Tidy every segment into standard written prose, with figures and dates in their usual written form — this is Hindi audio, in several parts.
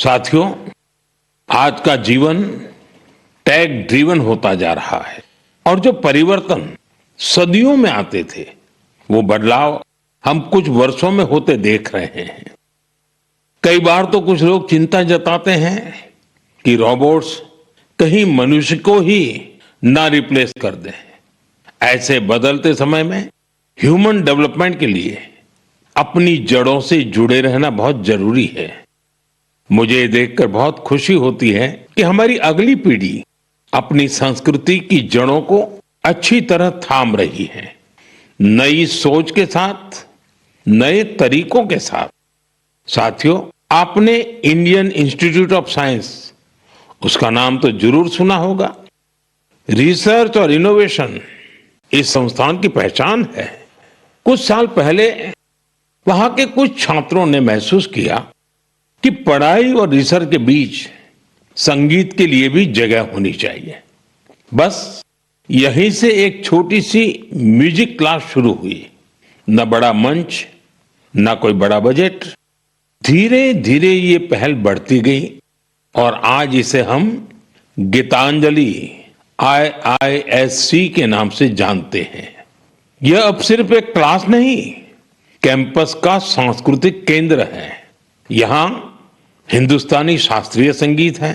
साथियों, आज का जीवन टेक ड्रिवन होता जा रहा है और जो परिवर्तन सदियों में आते थे, वो बदलाव हम कुछ वर्षों में होते देख रहे हैं। कई बार तो कुछ लोग चिंता जताते हैं कि रोबोट्स कहीं मनुष्य को ही ना रिप्लेस कर दें। ऐसे बदलते समय में ह्यूमन डेवलपमेंट के लिए अपनी जड़ों से जुड़े रहना बहुत जरूरी है। मुझे ये देखकर बहुत खुशी होती है कि हमारी अगली पीढ़ी अपनी संस्कृति की जड़ों को अच्छी तरह थाम रही है। नई सोच के साथ, नए तरीकों के साथ। साथियों, आपने इंडियन इंस्टीट्यूट ऑफ साइंस, उसका नाम तो जरूर सुना होगा। रिसर्च और इनोवेशन इस संस्थान की पहचान है। कुछ साल पहले वहां के कुछ छात्रों ने महसूस किया कि पढ़ाई और रिसर्च के बीच संगीत के लिए भी जगह होनी चाहिए। बस यहीं से एक छोटी सी म्यूजिक क्लास शुरू हुई। न बड़ा मंच, न कोई बड़ा बजट। धीरे धीरे ये पहल बढ़ती गई और आज इसे हम गीतांजलि IISC के नाम से जानते हैं। यह अब सिर्फ एक क्लास नहीं, कैंपस का सांस्कृतिक केंद्र है। यहां हिंदुस्तानी शास्त्रीय संगीत है,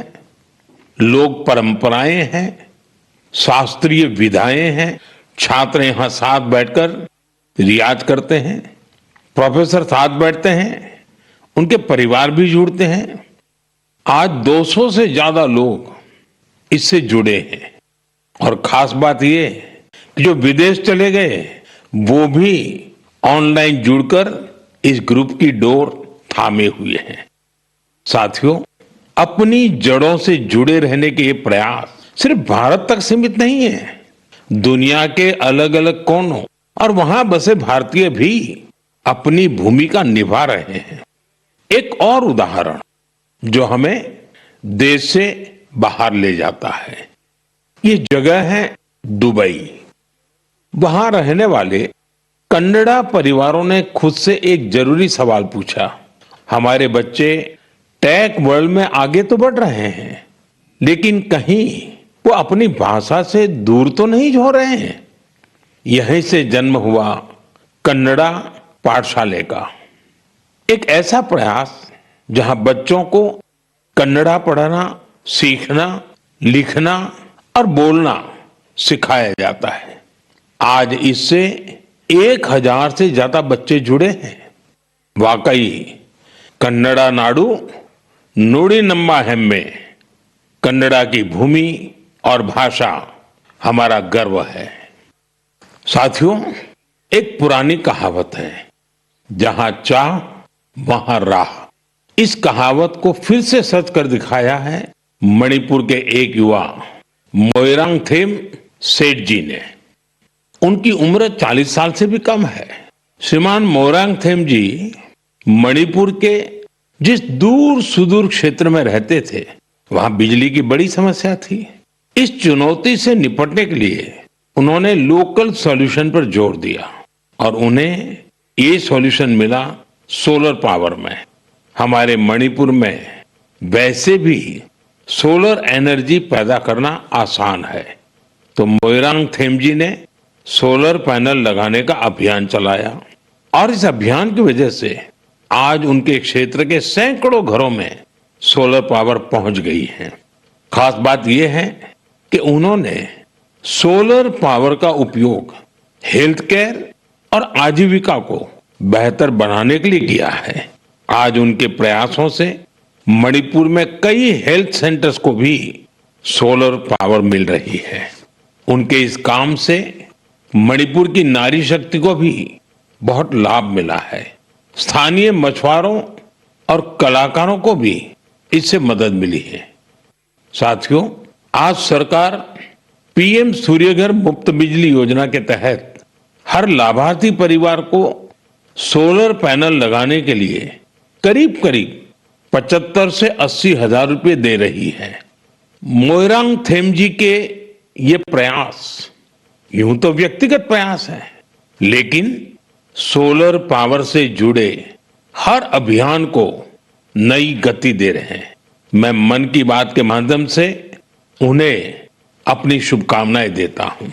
लोक परंपराएं हैं, शास्त्रीय विधाएं हैं। छात्र यहां साथ बैठकर रियाज करते हैं, प्रोफेसर साथ बैठते हैं, उनके परिवार भी जुड़ते हैं। आज 200 से ज्यादा लोग इससे जुड़े हैं और खास बात ये कि जो विदेश चले गए वो भी ऑनलाइन जुड़कर इस ग्रुप की डोर थामे हुए हैं। साथियों, अपनी जड़ों से जुड़े रहने के ये प्रयास सिर्फ भारत तक सीमित नहीं है। दुनिया के अलग अलग कोनों और वहां बसे भारतीय भी अपनी भूमिका निभा रहे हैं। एक और उदाहरण जो हमें देश से बाहर ले जाता है, ये जगह है दुबई। वहां रहने वाले कन्नड़ा परिवारों ने खुद से एक जरूरी सवाल पूछा। हमारे बच्चे टेक वर्ल्ड में आगे तो बढ़ रहे हैं, लेकिन कहीं वो अपनी भाषा से दूर तो नहीं हो रहे हैं। यहीं से जन्म हुआ कन्नड़ा पाठशाले का, एक ऐसा प्रयास जहां बच्चों को कन्नड़ा पढ़ना, सीखना, लिखना और बोलना सिखाया जाता है। आज इससे 1000 से ज्यादा बच्चे जुड़े हैं। वाकई कन्नड़ा नाडु नुडी नम्मा हेम्मे, कन्नड़ा की भूमि और भाषा हमारा गर्व है। साथियों, एक पुरानी कहावत है, जहां चाह वहां राह। इस कहावत को फिर से सच कर दिखाया है मणिपुर के एक युवा मोइरांगथेम सेठ जी ने। उनकी उम्र 40 साल से भी कम है। श्रीमान मोइरांगथेम जी मणिपुर के जिस दूर सुदूर क्षेत्र में रहते थे, वहां बिजली की बड़ी समस्या थी। इस चुनौती से निपटने के लिए उन्होंने लोकल सॉल्यूशन पर जोर दिया और उन्हें ये सॉल्यूशन मिला सोलर पावर में। हमारे मणिपुर में वैसे भी सोलर एनर्जी पैदा करना आसान है, तो मोइरांगथेम जी ने सोलर पैनल लगाने का अभियान चलाया और इस अभियान की वजह से आज उनके क्षेत्र के सैकड़ों घरों में सोलर पावर पहुंच गई है। खास बात यह है कि उन्होंने सोलर पावर का उपयोग हेल्थ केयर और आजीविका को बेहतर बनाने के लिए किया है। आज उनके प्रयासों से मणिपुर में कई हेल्थ सेंटर्स को भी सोलर पावर मिल रही है। उनके इस काम से मणिपुर की नारी शक्ति को भी बहुत लाभ मिला है। स्थानीय मछुआरों और कलाकारों को भी इससे मदद मिली है। साथियों, आज सरकार PM सूर्यघर मुफ्त बिजली योजना के तहत हर लाभार्थी परिवार को सोलर पैनल लगाने के लिए करीब करीब 75 से 80 हजार रुपए दे रही है। मोइरांगथेम जी के ये प्रयास यूं तो व्यक्तिगत प्रयास है, लेकिन सोलर पावर से जुड़े हर अभियान को नई गति दे रहे हैं। मैं मन की बात के माध्यम से उन्हें अपनी शुभकामनाएं देता हूं।